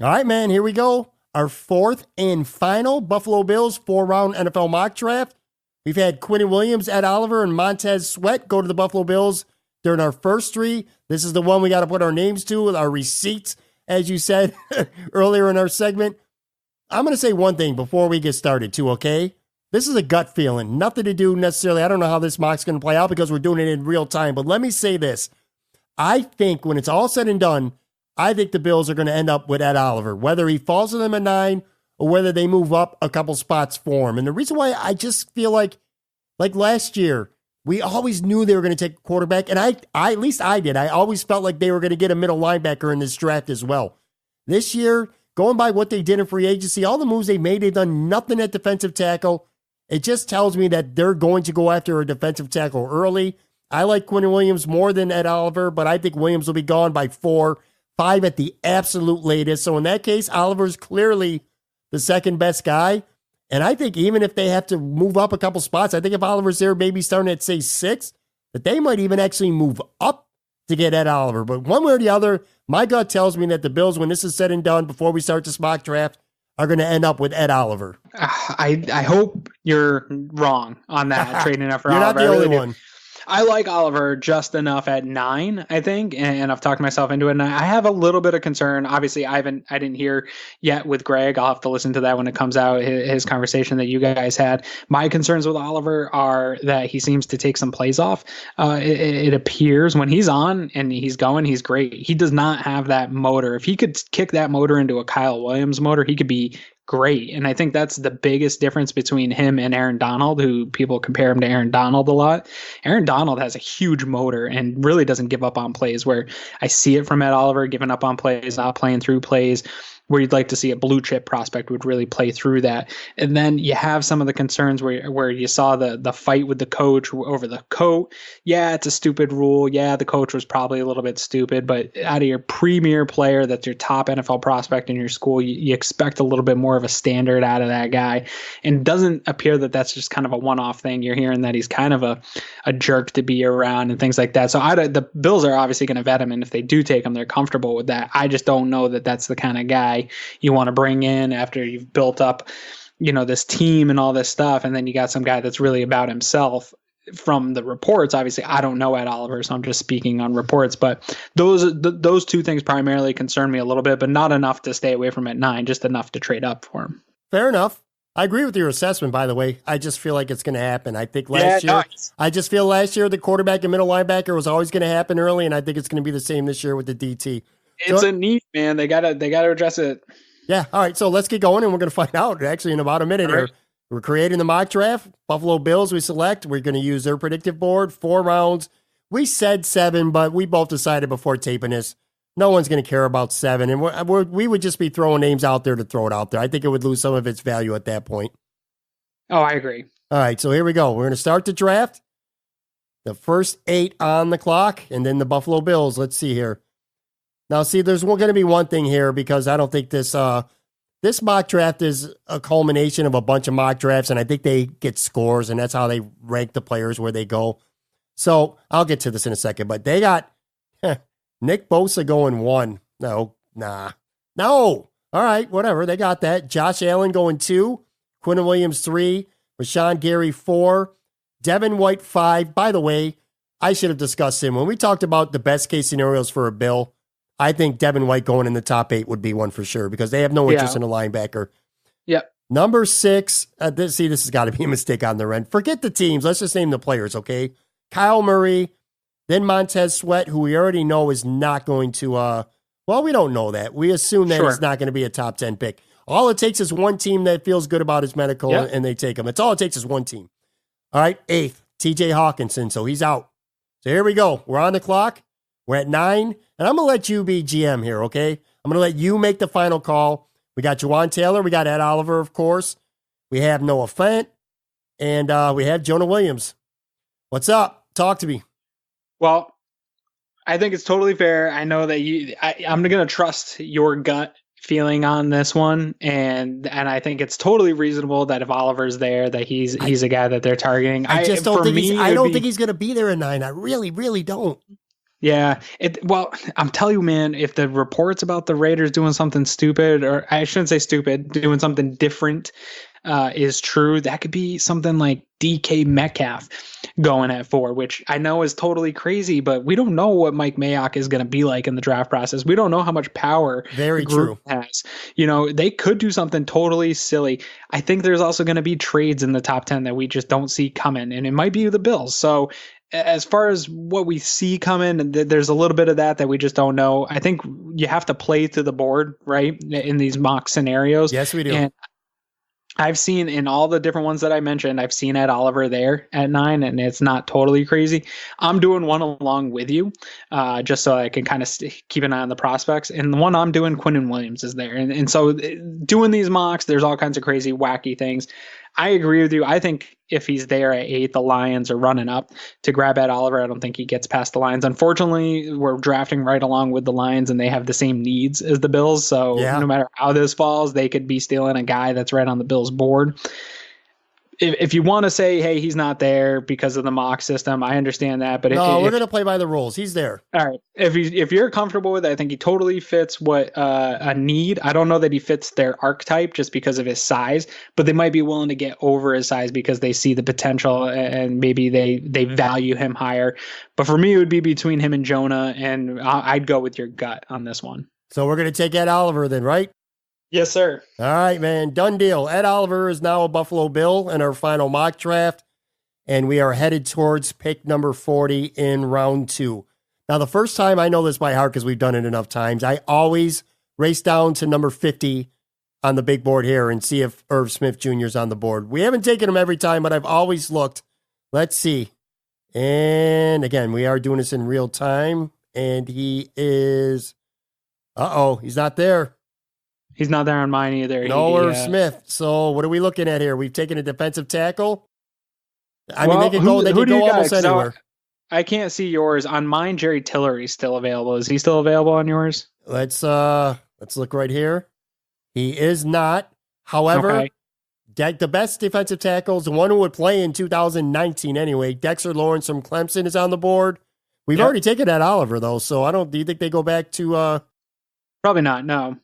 All right, man, here we go. Our fourth and final Buffalo Bills 4-round NFL mock draft. We've had Quinn Williams, Ed Oliver, and Montez Sweat go to the Buffalo Bills during our first three. This is the one we got to put our names to, with our receipts, as you said earlier in our segment. I'm going to say one thing before we get started, too, okay? This is a gut feeling. Nothing to do necessarily. I don't know how this mock's going to play out because we're doing it in real time. But let me say this. I think when it's all said and done, I think the Bills are going to end up with Ed Oliver, whether he falls to them at 9 or whether they move up a couple spots for him. And the reason why I just feel like last year, we always knew they were going to take a quarterback. And I at least I did. I always felt like they were going to get a middle linebacker in this draft as well. This year, going by what they did in free agency, all the moves they made, they've done nothing at defensive tackle. It just tells me that they're going to go after a defensive tackle early. I like Quinn Williams more than Ed Oliver, but I think Williams will be gone by 4, 5 at the absolute latest. So in that case, Oliver's clearly the second best guy. And I think even if they have to move up a couple spots, I think if Oliver's there, maybe starting at, say, 6, that they might even actually move up to get Ed Oliver. But one way or the other, my gut tells me that the Bills, when this is said and done, before we start this mock draft, are going to end up with Ed Oliver. I hope you're wrong on that, trading up for You're Oliver. not the only one. I like Oliver just enough at 9, I think, and I've talked myself into it. And I have a little bit of concern. Obviously, I didn't hear yet with Greg. I'll have to listen to that when it comes out, his conversation that you guys had. My concerns with Oliver are that he seems to take some plays off. It appears when he's on and he's going, he's great. He does not have that motor. If he could kick that motor into a Kyle Williams motor, he could be great. And I think that's the biggest difference between him and Aaron Donald, who people compare him to Aaron Donald a lot. Aaron Donald has a huge motor and really doesn't give up on plays, where I see it from Ed Oliver giving up on plays, not playing through plays, where you'd like to see a blue chip prospect would really play through that. And then you have some of the concerns where you saw the fight with the coach over the coat. Yeah, it's a stupid rule. Yeah, the coach was probably a little bit stupid, but out of your premier player, that's your top NFL prospect in your school, you expect a little bit more of a standard out of that guy. And it doesn't appear that that's just kind of a one-off thing. You're hearing that he's kind of a jerk to be around and things like that. So the Bills are obviously going to vet him, and if they do take him, they're comfortable with that. I just don't know that that's the kind of guy you want to bring in after you've built up, this team and all this stuff. And then you got some guy that's really about himself. From the reports, obviously, I don't know Ed Oliver, so I'm just speaking on reports. But those two things primarily concern me a little bit, but not enough to stay away from at 9, just enough to trade up for him. Fair enough. I agree with your assessment, by the way. I just feel like it's going to happen. I think last year, the quarterback and middle linebacker was always going to happen early, and I think it's going to be the same this year with the DT. It's a need, man. They gotta address it. Yeah. All right. So let's get going, and we're going to find out actually in about a minute here. We're creating the mock draft. Buffalo Bills we select. We're going to use their predictive board, 4 rounds. We said 7, but we both decided before taping this, no one's going to care about 7. And we would just be throwing names out there to throw it out there. I think it would lose some of its value at that point. Oh, I agree. All right. So here we go. We're going to start the draft. The first 8 on the clock, and then the Buffalo Bills. Let's see here. Now, see, there's going to be one thing here, because I don't think this mock draft is a culmination of a bunch of mock drafts, and I think they get scores, and that's how they rank the players where they go. So I'll get to this in a second, but they got Nick Bosa going 1. No. All right, whatever. They got that. Josh Allen going 2. Quinn Williams 3. Rashawn Gary 4. Devin White 5. By the way, I should have discussed him. When we talked about the best case scenarios for a Bill, I think Devin White going in the top 8 would be one for sure, because they have no interest in a linebacker. Yep. Number 6, this has got to be a mistake on their end. Forget the teams. Let's just name the players, okay? Kyle Murray, then Montez Sweat, who we already know is not going to, we don't know that. We assume that he's not going to be a top 10 pick. All it takes is one team that feels good about his medical, and they take him. It's all it takes is one team. All right, 8th, TJ Hawkinson, so he's out. So here we go. We're on the clock. We're at 9, and I'm going to let you be GM here, okay? I'm going to let you make the final call. We got Juwan Taylor. We got Ed Oliver, of course. We have Noah Fant, and we have Jonah Williams. What's up? Talk to me. Well, I think it's totally fair. I know that I'm going to trust your gut feeling on this one, and I think it's totally reasonable that if Oliver's there, that he's a guy that they're targeting. I just don't think I don't think he's going to be there at 9. I really, really don't. Yeah. Well, I'm telling you, man, if the reports about the Raiders doing something stupid, or I shouldn't say stupid, doing something different is true, that could be something like DK Metcalf going at 4, which I know is totally crazy, but we don't know what Mike Mayock is going to be like in the draft process. We don't know how much power Very the group true. has. They could do something totally silly. I think there's also going to be trades in the top 10 that we just don't see coming, and it might be the Bills. So as far as what we see coming, there's a little bit of that we just don't know. I think you have to play to the board, right, in these mock scenarios. Yes, we do. And I've seen in all the different ones that I mentioned, I've seen Ed Oliver there at 9, and it's not totally crazy. I'm doing one along with you, just so I can kind of keep an eye on the prospects. And the one I'm doing, Quinn Williams is there. And so doing these mocks, there's all kinds of crazy, wacky things. I agree with you. I think if he's there at 8, the Lions are running up to grab Ed Oliver. I don't think he gets past the Lions. Unfortunately, we're drafting right along with the Lions, and they have the same needs as the Bills. So no matter how this falls, they could be stealing a guy that's right on the Bills' board. If you want to say, hey, he's not there because of the mock system, I understand that. But no, we're going to play by the rules. He's there. All right. If you're comfortable with it, I think he totally fits what a need. I don't know that he fits their archetype just because of his size, but they might be willing to get over his size because they see the potential and maybe they value him higher. But for me, it would be between him and Jonah, and I'd go with your gut on this one. So we're going to take Ed Oliver then, right? Yes, sir. All right, man. Done deal. Ed Oliver is now a Buffalo Bill in our final mock draft, and we are headed towards pick number 40 in round 2. Now, the first time, I know this by heart because we've done it enough times, I always race down to number 50 on the big board here and see if Irv Smith Jr. is on the board. We haven't taken him every time, but I've always looked. Let's see. And again, we are doing this in real time, and he is... he's not there. He's not there on mine either. No, Irv Smith. So what are we looking at here? We've taken a defensive tackle. I mean, they could go almost anywhere. I can't see yours. On mine, Jerry Tillery's still available. Is he still available on yours? Let's look right here. He is not. However, the best defensive tackles, the one who would play in 2019 anyway, Dexter Lawrence from Clemson is on the board. We've already taken that Oliver though, so do you think they go back to Probably not, no.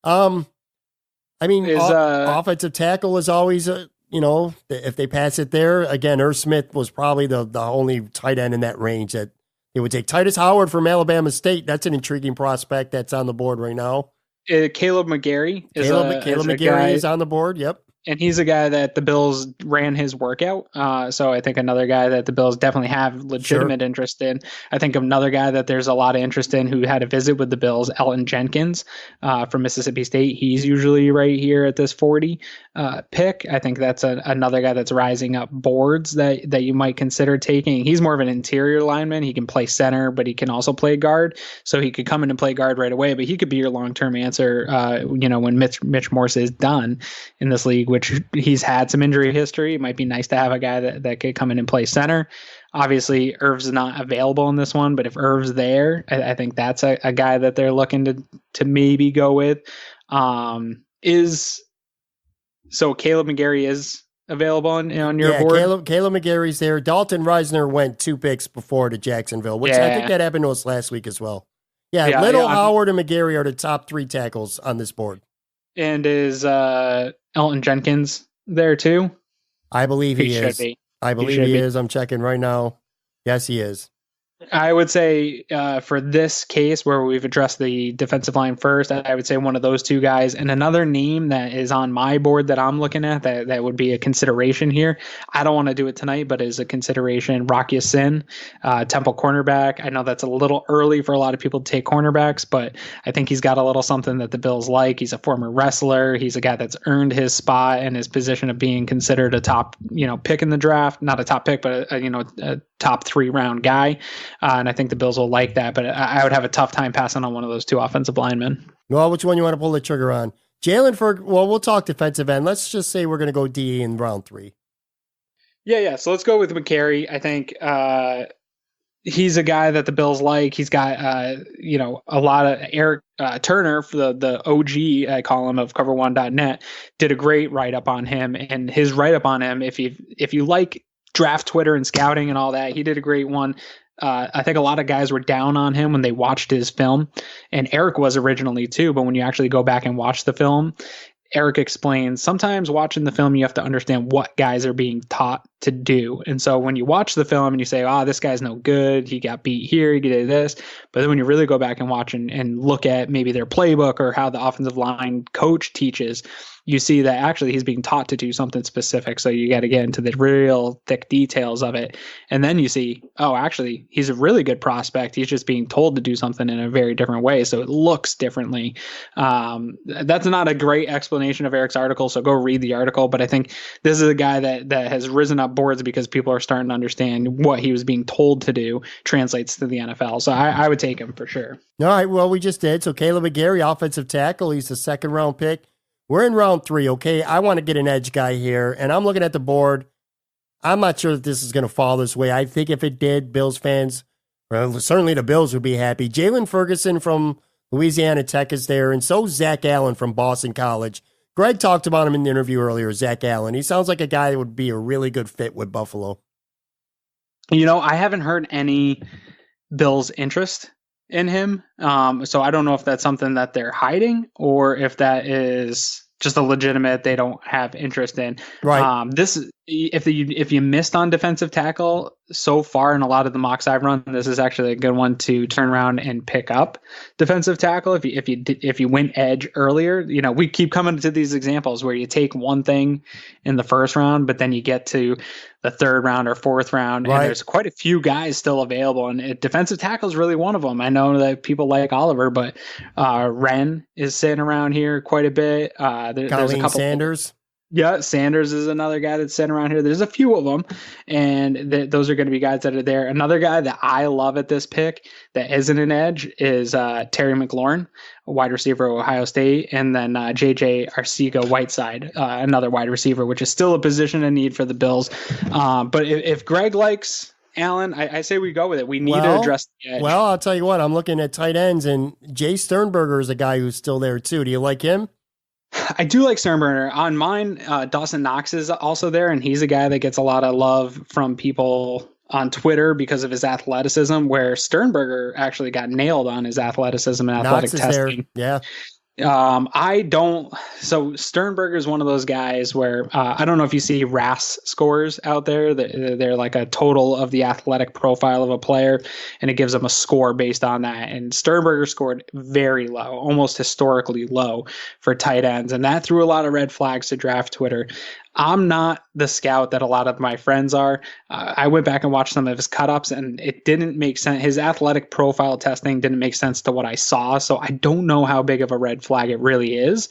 I mean, offensive tackle is always, if they pass it there, again, Irv Smith was probably the only tight end in that range that they would take. Titus Howard from Alabama State, that's an intriguing prospect that's on the board right now. Caleb McGarry is on the board, yep. And he's a guy that the Bills ran his workout. So I think another guy that the Bills definitely have legitimate interest in. I think another guy that there's a lot of interest in who had a visit with the Bills, Elton Jenkins from Mississippi State. He's usually right here at this 40 pick. I think that's another guy that's rising up boards that you might consider taking. He's more of an interior lineman. He can play center, but he can also play guard. So he could come in and play guard right away, but he could be your long-term answer, when Mitch Morse is done in this league, which he's had some injury history. It might be nice to have a guy that could come in and play center. Obviously, Irv's not available in this one, but if Irv's there, I think that's a guy that they're looking to maybe go with. So Caleb McGarry is available on your board? Caleb McGarry's there. Dalton Reisner went 2 picks before to Jacksonville, which I think that happened to us last week as well. Howard, and McGarry are the top 3 tackles on this board. And is Elton Jenkins there too? I believe he is. Should be. I believe he is. I'm checking right now. Yes, he is. I would say for this case where we've addressed the defensive line first, I would say one of those 2 guys. And another name that is on my board that I'm looking at that would be a consideration here. I don't want to do it tonight, but is a consideration, Rock Ya-Sin, Temple cornerback. I know that's a little early for a lot of people to take cornerbacks, but I think he's got a little something that the Bills like. He's a former wrestler. He's a guy that's earned his spot and his position of being considered a top, pick in the draft. Not a top pick, but a top 3 round guy. And I think the Bills will like that, but I would have a tough time passing on one of those 2 offensive linemen. Well, which one you want to pull the trigger on? We'll talk defensive end. Let's just say we're going to go DE in round 3. Yeah. So let's go with McCary. I think he's a guy that the Bills like. He's got, a lot of Eric Turner, for the OG, I call him, of cover1.net, did a great write-up on him. And his write-up on him, if you like draft Twitter and scouting and all that, he did a great one. I think a lot of guys were down on him when they watched his film, and Eric was originally too. But when you actually go back and watch the film, Eric explains sometimes watching the film, you have to understand what guys are being taught to do. And so when you watch the film and you say, this guy's no good, he got beat here, he did this. But then when you really go back and watch and look at maybe their playbook or how the offensive line coach teaches, you see that actually he's being taught to do something specific. So you got to get into the real thick details of it. And then you see, actually, he's a really good prospect. He's just being told to do something in a very different way. So it looks differently. That's not a great explanation of Eric's article. So go read the article. But I think this is a guy that has risen up boards because people are starting to understand what he was being told to do translates to the NFL. So I would take him for sure. All right. Well, we just did. So Caleb McGarry, offensive tackle. He's a second round pick. We're in round 3, okay? I want to get an edge guy here, and I'm looking at the board. I'm not sure that this is going to fall this way. I think if it did, Bills fans, well, certainly the Bills would be happy. Jalen Ferguson from Louisiana Tech is there, and so Zach Allen from Boston College. Greg talked about him in the interview earlier, Zach Allen. He sounds like a guy that would be a really good fit with Buffalo. I haven't heard any Bills interest in him. So I don't know if that's something that they're hiding or if that is just a legitimate they don't have interest in. Right. If you missed on defensive tackle so far in a lot of the mocks I've run, this is actually a good one to turn around and pick up defensive tackle. If you went edge earlier, we keep coming to these examples where you take one thing in the first round, but then you get to the third round or fourth round, right, and there's quite a few guys still available, and defensive tackle is really one of them. I know that people like Oliver, but Wren is sitting around here quite a bit. There's a couple. Sanders. Yeah, Sanders is another guy that's sitting around here. There's a few of them, and those are going to be guys that are there. Another guy that I love at this pick that isn't an edge is Terry McLaurin, a wide receiver at Ohio State, and then J.J. Arcega-Whiteside, another wide receiver, which is still a position in need for the Bills. But if Greg likes Allen, I say we go with it. We need to address the edge. Well, I'll tell you what, I'm looking at tight ends, and Jay Sternberger is a guy who's still there too. Do you like him? I do like Sternberger. On mine, Dawson Knox is also there, and he's a guy that gets a lot of love from people on Twitter because of his athleticism, where Sternberger actually got nailed on his athleticism and athletic testing. There. Yeah. So Sternberger is one of those guys where I don't know if you see RAS scores out there. They're like a total of the athletic profile of a player, and it gives them a score based on that. And Sternberger scored very low, almost historically low for tight ends, and that threw a lot of red flags to draft Twitter. I'm not the scout that a lot of my friends are. I went back and watched some of his cut-ups, and it didn't make sense. His athletic profile testing didn't make sense to what I saw, so I don't know how big of a red flag it really is.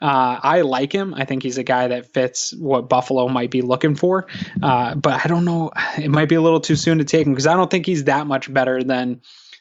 I like him. I think he's a guy that fits what Buffalo might be looking for, but I don't know. It might be a little too soon to take him because I don't think he's that much better than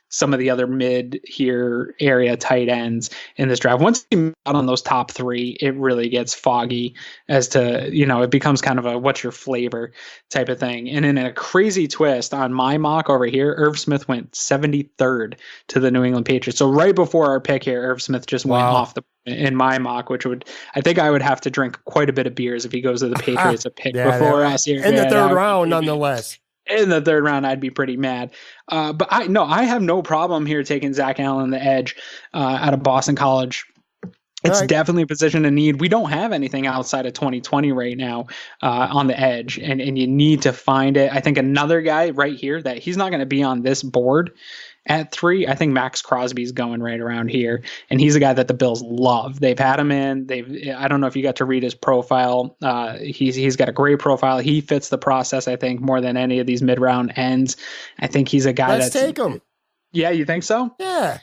some of the other mid-here area tight ends in this draft. Once you move out on those top 3, it really gets foggy as to, it becomes kind of a what's your flavor type of thing. And in a crazy twist on my mock over here, Irv Smith went 73rd to the New England Patriots. So right before our pick here, Irv Smith just went off in my mock, which I think I would have to drink quite a bit of beers if he goes to the Patriots a pick before us here. In the third round, nonetheless. In the third round, I'd be pretty mad. But I have no problem here taking Zach Allen the edge out of Boston College. It's definitely a position of need. We don't have anything outside of 2020 right now on the edge, and you need to find it. I think another guy right here that he's not going to be on this board at 3. I think Max Crosby's going right around here, and he's a guy that the Bills love. They've had him in. I don't know if you got to read his profile. He's got a great profile. He fits the process, I think, more than any of these mid-round ends. I think he's a guy Let's take him. Yeah, you think so? Yeah.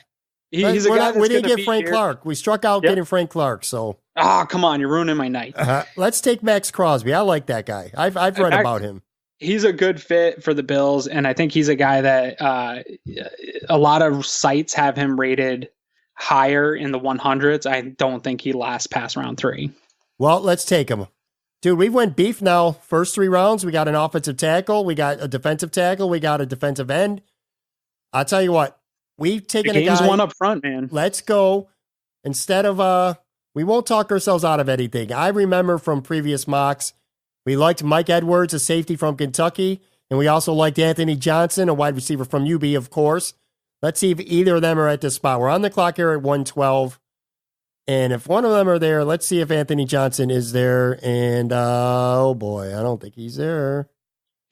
He's a guy we didn't get Frank Clark. We struck out getting Frank Clark, so. Oh, come on, you're ruining my night. Let's take Max Crosby. I like that guy. I've read about him. He's a good fit for the Bills, and I think he's a guy that a lot of sites have him rated higher in the 100s. I don't think he lasts past round 3. Well, let's take him. Dude, we went beef now. First 3 rounds, we got an offensive tackle, we got a defensive tackle, we got a defensive end. I'll tell you what, we've taken a guy. The game's one up front, man. Let's go. Instead of, we won't talk ourselves out of anything. I remember from previous mocks, we liked Mike Edwards, a safety from Kentucky, And we also liked Anthony Johnson, a wide receiver from UB, of course. Let's see if either of them are at this spot. We're on the clock here at 112. And if one of them are there, let's see if Anthony Johnson is there. And, oh boy, I don't think he's there.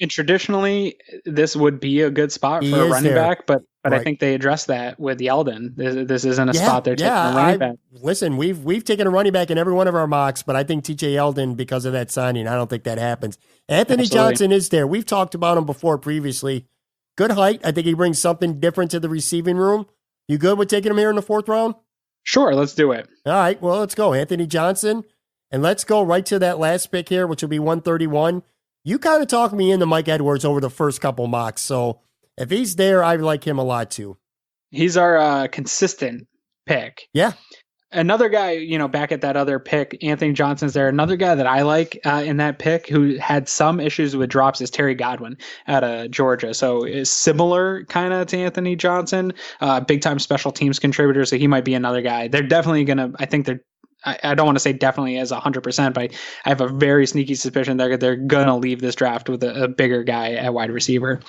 And traditionally, this would be a good spot for a running back, but right. I think they addressed that with Yeldon. This isn't a spot they're taking a running back. Listen, we've taken a running back in every one of our mocks, but I think TJ Yeldon, because of that signing, I don't think that happens. Anthony Johnson is there. We've talked about him before previously. Good height. I think he brings something different to the receiving room. You good with taking him here in the 4th round? Sure, let's do it. All right, well, let's go. Anthony Johnson. And let's go right to that last pick here, which will be 131. You kind of talked me into Mike Edwards over the first couple mocks. So if he's there, I like him a lot too. He's our consistent pick. Yeah. Another guy, back at that other pick, Anthony Johnson's there. Another guy that I like in that pick who had some issues with drops is Terry Godwin out of Georgia. So is similar kind of to Anthony Johnson, big time special teams contributor. So he might be another guy. They're definitely going to, I don't want to say definitely as 100%, but I have a very sneaky suspicion they're going to leave this draft with a bigger guy at wide receiver.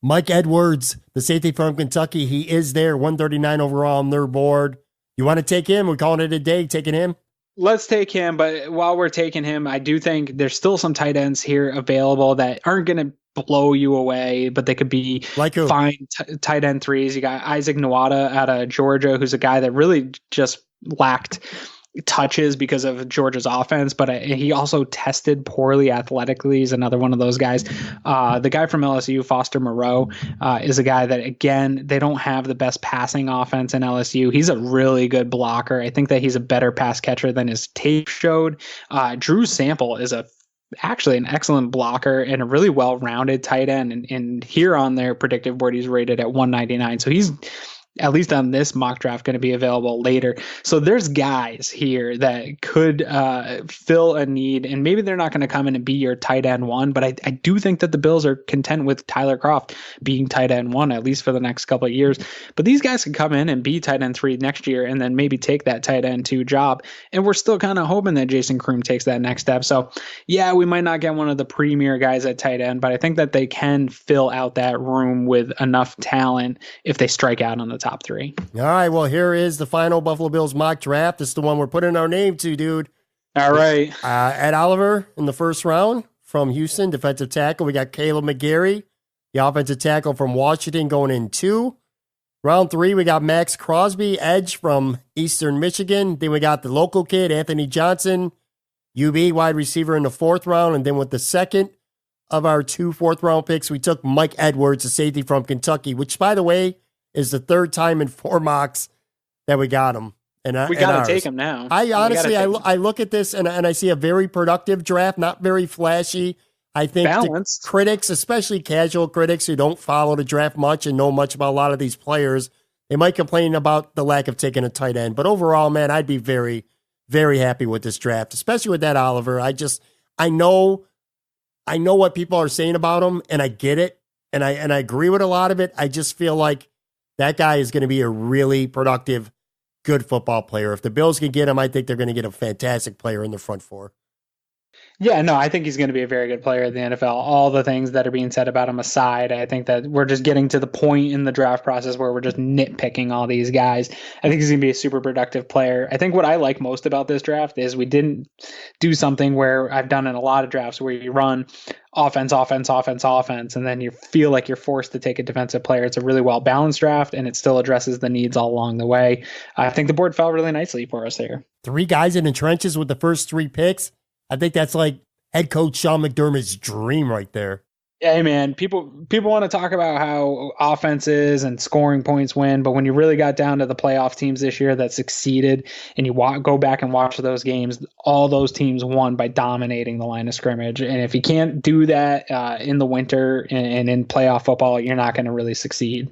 Mike Edwards, the safety from Kentucky, he is there, 139 overall on their board. You want to take him? We're calling it a day, taking him? Let's take him, but while we're taking him, I do think there's still some tight ends here available that aren't going to blow you away, but they could be fine tight end threes. You got Isaac Nwada out of Georgia, who's a guy that really just lacked touches because of Georgia's offense, but he also tested poorly athletically. He's another one of those guys. The guy from LSU, Foster Moreau, is a guy that, again, they don't have the best passing offense in LSU. He's a really good blocker. I think that he's a better pass catcher than his tape showed. Drew Sample is actually an excellent blocker and a really well-rounded tight end. And here on their predictive board, he's rated at 199. So he's, at least on this mock draft, going to be available later. So there's guys here that could fill a need, and maybe they're not going to come in and be your tight end 1, but I do think that the Bills are content with Tyler Kroft being tight end 1, at least for the next couple of years. But these guys could come in and be tight end 3 next year and then maybe take that tight end 2 job. And we're still kind of hoping that Jason Kroom takes that next step. So yeah, we might not get one of the premier guys at tight end, but I think that they can fill out that room with enough talent if they strike out on the top 3. All right, well, here is the final Buffalo Bills mock draft. This is the one we're putting our name to, dude. All right. Ed Oliver in the first round from Houston, defensive tackle. We got Caleb McGarry, the offensive tackle from Washington, going in 2. Round 3, we got Max Crosby, edge from Eastern Michigan. Then we got the local kid, Anthony Johnson, UB wide receiver in the 4th round. And then with the second of our 2 4th-round picks, we took Mike Edwards, a safety from Kentucky, which, by the way, is the 3rd time in 4 mocks that we got him. And we got to take him now. I honestly, I look at this and I see a very productive draft, not very flashy. I think critics, especially casual critics who don't follow the draft much and know much about a lot of these players, they might complain about the lack of taking a tight end. But overall, man, I'd be very, very happy with this draft, especially with that Oliver. I know what people are saying about him, and I get it, and I agree with a lot of it. I just feel like that guy is going to be a really productive, good football player. If the Bills can get him, I think they're going to get a fantastic player in the front 4. Yeah, no, I think he's going to be a very good player in the NFL. All the things that are being said about him aside, I think that we're just getting to the point in the draft process where we're just nitpicking all these guys. I think he's going to be a super productive player. I think what I like most about this draft is we didn't do something where I've done in a lot of drafts where you run offense, and then you feel like you're forced to take a defensive player. It's a really well-balanced draft, and it still addresses the needs all along the way. I think the board fell really nicely for us here. 3 guys in the trenches with the first 3 picks. I think that's like head coach Sean McDermott's dream right there. Yeah, man, people want to talk about how offenses and scoring points win, but when you really got down to the playoff teams this year that succeeded, and you go back and watch those games, all those teams won by dominating the line of scrimmage. And if you can't do that in the winter and in playoff football, you're not going to really succeed.